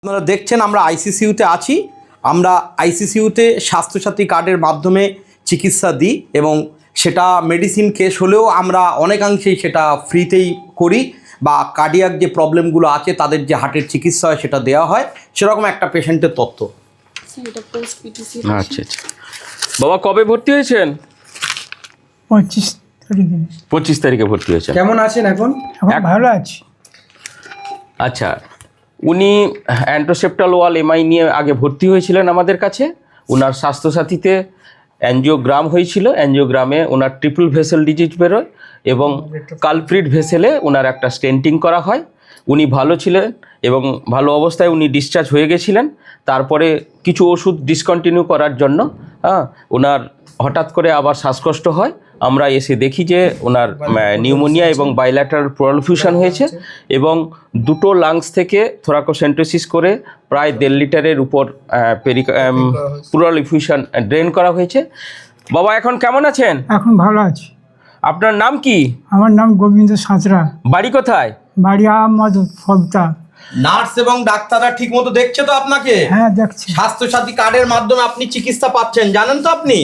আপনারা দেখছেন আমরা আইসিসিউতে আছি। আমরা আইসিসিউতে স্বাস্থ্যসাথী কার্ডের মাধ্যমে চিকিৎসা দিই এবং সেটা মেডিসিন কেস হলেও আমরা অনেকাংশেই সেটা ফ্রিতেই করি, বা কার্ডিয়াক যে প্রবলেমগুলো আছে তাদের যে হার্টের চিকিৎসা হয় সেটা দেওয়া হয়। সেরকম একটা পেশেন্টের তথ্য। আচ্ছা আচ্ছা। বাবা কবে ভর্তি হয়েছেন? 25 তারিখে। 25 তারিখে ভর্তি হয়েছেন। কেমন আছেন এখন? এখন ভালো আছি। আচ্ছা, উনি অ্যান্টোসেপ্টাল ওয়াল এমআই নিয়ে আগে ভর্তি হয়েছিলেন আমাদের কাছে। ওনার স্বাস্থ্যসাথীতে অ্যাঞ্জিওগ্রাম হয়েছিল। অ্যাঞ্জিওগ্রামে ওনার ট্রিপল ভেসেল ডিজিজ বেরোয় এবং কালপ্রিট ভেসেলে ওনার একটা স্টেন্টিং করা হয়। উনি ভালো ছিলেন এবং ভালো অবস্থায় উনি ডিসচার্জ হয়ে গেছিলেন। তারপরে কিছু ওষুধ ডিসকন্টিনিউ করার জন্য ওনার হঠাৎ করে আবার শ্বাসকষ্ট হয়। আমরা এসে দেখি যে ওনার নিউমোনিয়া এবং বাইল্যাটারাল প্লুরাল এফিউশন হয়েছে এবং দুটো লাংস থেকে থোরাকোসেন্টোসিস করে প্রায় 1.5 লিটারের উপর প্লুরাল এফিউশন ড্রেন করা হয়েছে। বাবা এখন কেমন আছেন? এখন ভালো আছি। আপনার নাম কি? আমার নাম গোবিন্দ সাঁতরা। বাড়ি কোথায়? বাড়ি আহমদ ফলতা। নার্স এবং ডাক্তাররা ঠিক মতো দেখছে তো আপনাকে? হ্যাঁ, দেখছি। স্বাস্থ্যসাথী কার্ডের মাধ্যমে আপনি চিকিৎসা পাচ্ছেন, জানেন তো আপনি?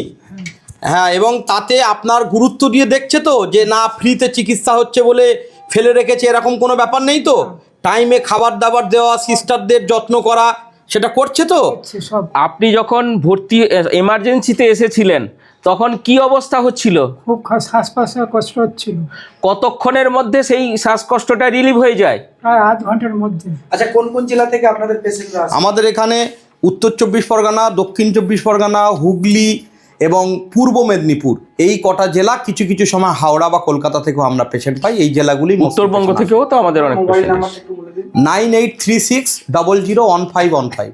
হ্যাঁ, এবং তাতে আপনার গুরুত্ব দিয়ে দেখছে তো যে না ফ্রিতে চিকিৎসা হচ্ছে বলে ফেলে রেখেছে, এরকম কোনো ব্যাপার নেই তো? টাইমে খাবার দাবার দেওয়া, সিস্টারদের যত্ন করা, সেটা করছে তো? সব আপনি যখন ভর্তি এমার্জেন্সিতে এসেছিলেন তখন কি অবস্থা হচ্ছিল? খুব শ্বাস-প্রশ্বাসে কষ্ট হচ্ছিল। কতক্ষণের মধ্যে সেই শ্বাসকষ্টটা রিলিভ হয়ে যায়? প্রায় আধ ঘন্টার মধ্যে। আচ্ছা, কোন কোন জেলা থেকে আপনাদের পেশেন্টরা আসে? আমাদের এখানে উত্তর 24 পরগনা, দক্ষিণ 24 পরগনা, হুগলি এবং পূর্ব মেদিনীপুর, এই কটা জেলা, কিছু কিছু সময় হাওড়া বা কলকাতা থেকেও আমরা পেশেন্ট পাই। এই জেলাগুলি উত্তরবঙ্গ থেকেও তো আমাদের অনেক মোবাইল পেশেন্ট নাম্বারটা একটু বলে দিন। 9836001515।